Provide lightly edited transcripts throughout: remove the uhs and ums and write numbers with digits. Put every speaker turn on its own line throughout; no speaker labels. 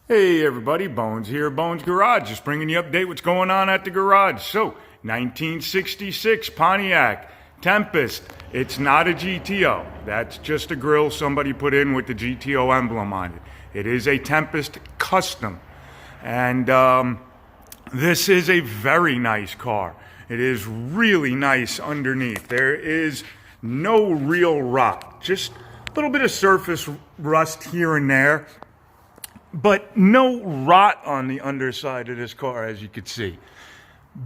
Hey everybody, Bones here, Bones Garage, just bringing you update what's going on at the garage. So, 1966 Pontiac Tempest. It's not a GTO. That's just a grill somebody put in with the GTO emblem on it. It is a Tempest Custom. And this is a very nice car. It is really nice underneath. There is no real rot, just a little bit of surface rust here and there. But no rot on the underside of this car, as you can see.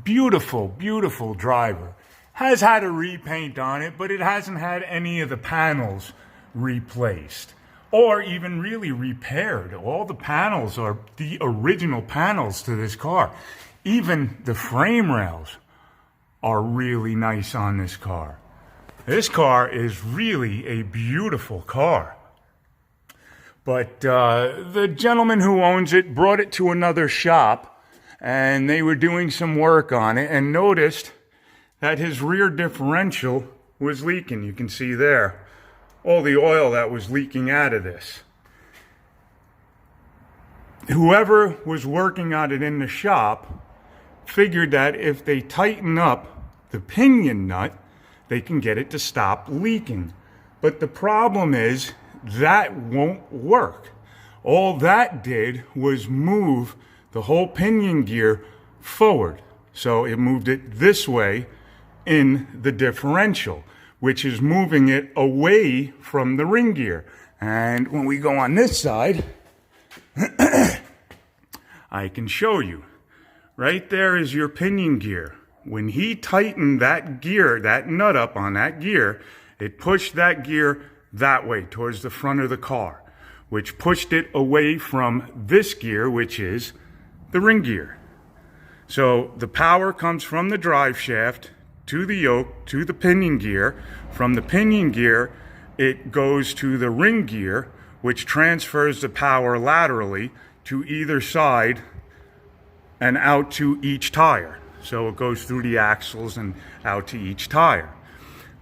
Beautiful, beautiful driver. Has had a repaint on it, but it hasn't had any of the panels replaced or even really repaired. All the panels are the original panels to this car. Even the frame rails are really nice on this car. This car is really a beautiful car. But the gentleman who owns it brought it to another shop, and they were doing some work on it and noticed that his rear differential was leaking. You can see there all the oil that was leaking out of this. Whoever was working on it in the shop figured that if they tighten up the pinion nut, they can get it to stop leaking. But the problem is, that won't work. All that did was move the whole pinion gear forward. So it moved it this way in the differential, which is moving it away from the ring gear. And when we go on this side, I can show you. Right there is your pinion gear. When he tightened that gear, that nut up on that gear, it pushed that gear that way towards the front of the car, which pushed it away from this gear, which is the ring gear. So the power comes from the drive shaft to the yoke to the pinion gear. From the pinion gear, it goes to the ring gear, which transfers the power laterally to either side and out to each tire. So it goes through the axles and out to each tire.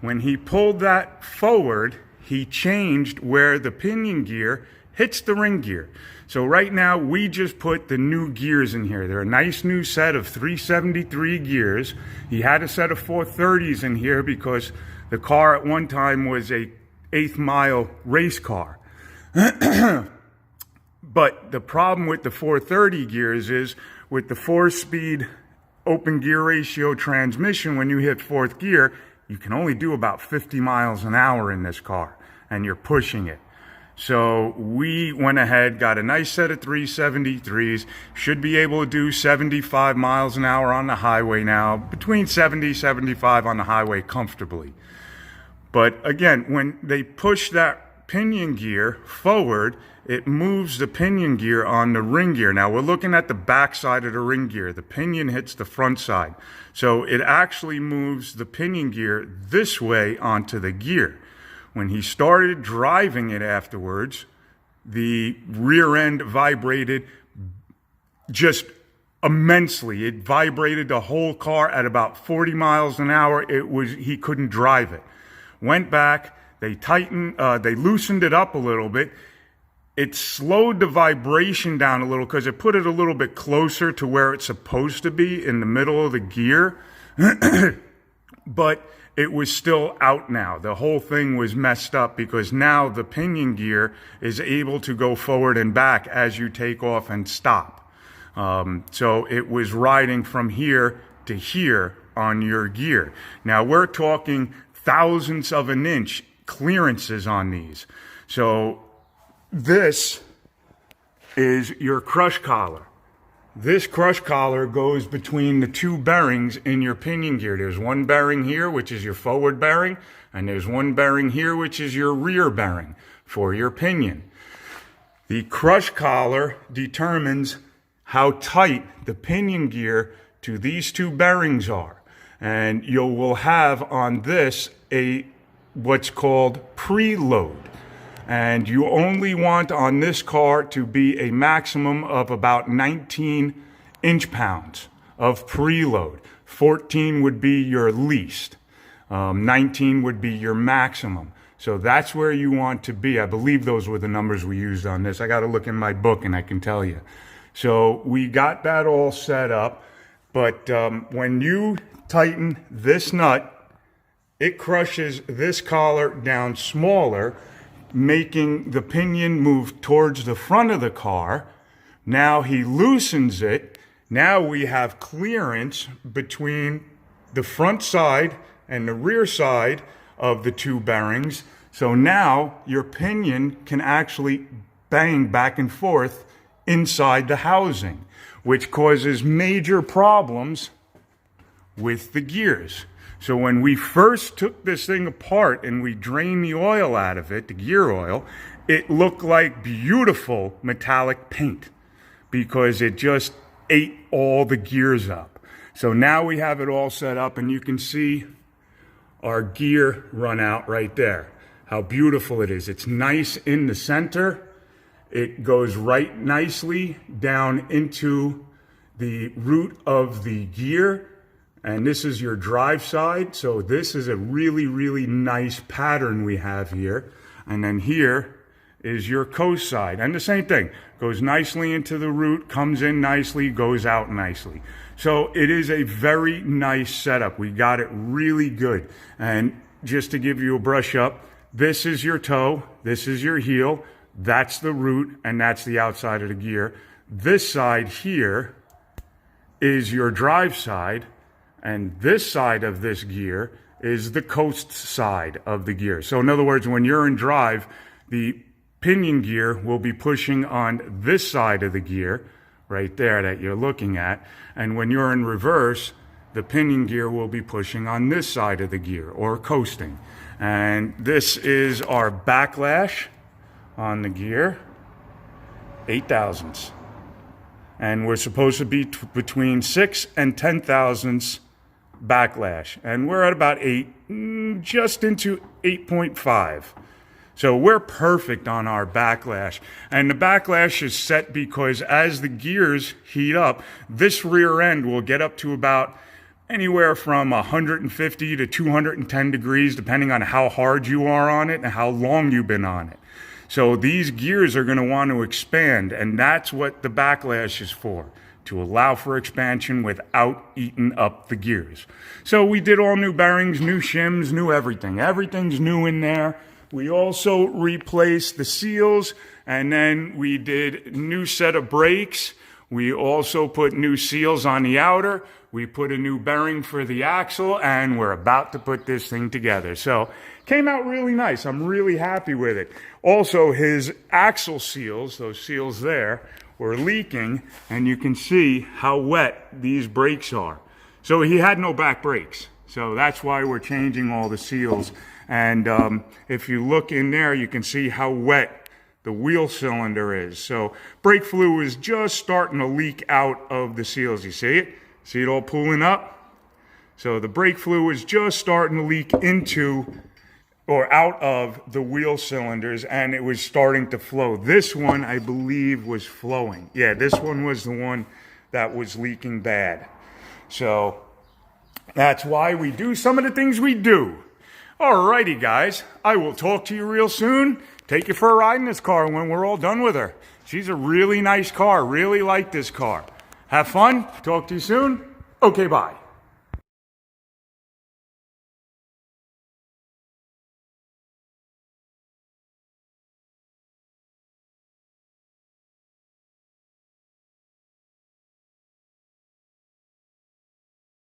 When he pulled that forward, he changed where the pinion gear hits the ring gear. So right now, we just put the new gears in here. They're a nice new set of 373 gears. He had a set of 430s in here because the car at one time was a 8th mile race car. But the problem with the 430 gears is with the 4-speed open gear ratio transmission, when you hit 4th gear, you can only do about 50 miles an hour in this car, and you're pushing it. So we went ahead, got a nice set of 373s, should be able to do 75 miles an hour on the highway now, between 70, 75 on the highway comfortably. But again, when they push that pinion gear forward, it moves the pinion gear on the ring gear. Now we're looking at the back side of the ring gear. The pinion hits the front side. So it actually moves the pinion gear this way onto the gear. When he started driving it afterwards, the rear end vibrated just immensely. It vibrated the whole car at about 40 miles an hour. He couldn't drive it. Went back, they loosened it up a little bit. It slowed the vibration down a little because it put it a little bit closer to where it's supposed to be in the middle of the gear. But it was still out now. The whole thing was messed up because now the pinion gear is able to go forward and back as you take off and stop. So it was riding from here to here on your gear. Now we're talking thousandths of an inch clearances on these. So this is your crush collar. This crush collar goes between the two bearings in your pinion gear. There's one bearing here, which is your forward bearing, and there's one bearing here, which is your rear bearing for your pinion. The crush collar determines how tight the pinion gear to these two bearings are. And you will have on this what's called preload. And you only want on this car to be a maximum of about 19 inch-pounds of preload. 14 would be your least. 19 would be your maximum. So that's where you want to be. I believe those were the numbers we used on this. I got to look in my book and I can tell you. So we got that all set up. But when you tighten this nut, it crushes this collar down smaller, making the pinion move towards the front of the car. Now he loosens it. Now we have clearance between the front side and the rear side of the two bearings. So now your pinion can actually bang back and forth inside the housing, which causes major problems with the gears. So when we first took this thing apart and we drained the oil out of it, the gear oil, it looked like beautiful metallic paint because it just ate all the gears up. So now we have it all set up and you can see our gear run out right there. How beautiful it is. It's nice in the center. It goes right nicely down into the root of the gear. And this is your drive side. So this is a really, really nice pattern we have here. And then here is your coast side. And the same thing. Goes nicely into the root, comes in nicely, goes out nicely. So it is a very nice setup. We got it really good. And just to give you a brush up, this is your toe, this is your heel, that's the root, and that's the outside of the gear. This side here is your drive side. And this side of this gear is the coast side of the gear. So in other words, when you're in drive, the pinion gear will be pushing on this side of the gear, right there that you're looking at. And when you're in reverse, the pinion gear will be pushing on this side of the gear, or coasting. And this is our backlash on the gear, 8 thousandths. And we're supposed to be between 6 and 10 thousandths backlash, and we're at about 8, just into 8.5. So we're perfect on our backlash, and the backlash is set because as the gears heat up, this rear end will get up to about anywhere from 150 to 210 degrees, depending on how hard you are on it and how long you've been on it. So these gears are going to want to expand, and that's what the backlash is for, to allow for expansion without eating up the gears. So we did all new bearings, new shims, new everything. Everything's new in there. We also replaced the seals, and then we did new set of brakes. We also put new seals on the outer. We put a new bearing for the axle, and we're about to put this thing together. So came out really nice. I'm really happy with it. Also, his axle seals, those seals there, were leaking, and you can see how wet these brakes are. So he had no back brakes. So that's why we're changing all the seals. And if you look in there, you can see how wet the wheel cylinder is. So brake fluid is just starting to leak out of the seals. You see it? See it all pooling up? So the brake fluid is just starting to leak into or out of the wheel cylinders, and it was starting to flow. This one, I believe, was flowing. Yeah, this one was the one that was leaking bad. So that's why we do some of the things we do. Alrighty, guys. I will talk to you real soon. Take you for a ride in this car when we're all done with her. She's a really nice car. Really like this car. Have fun. Talk to you soon. Okay, bye.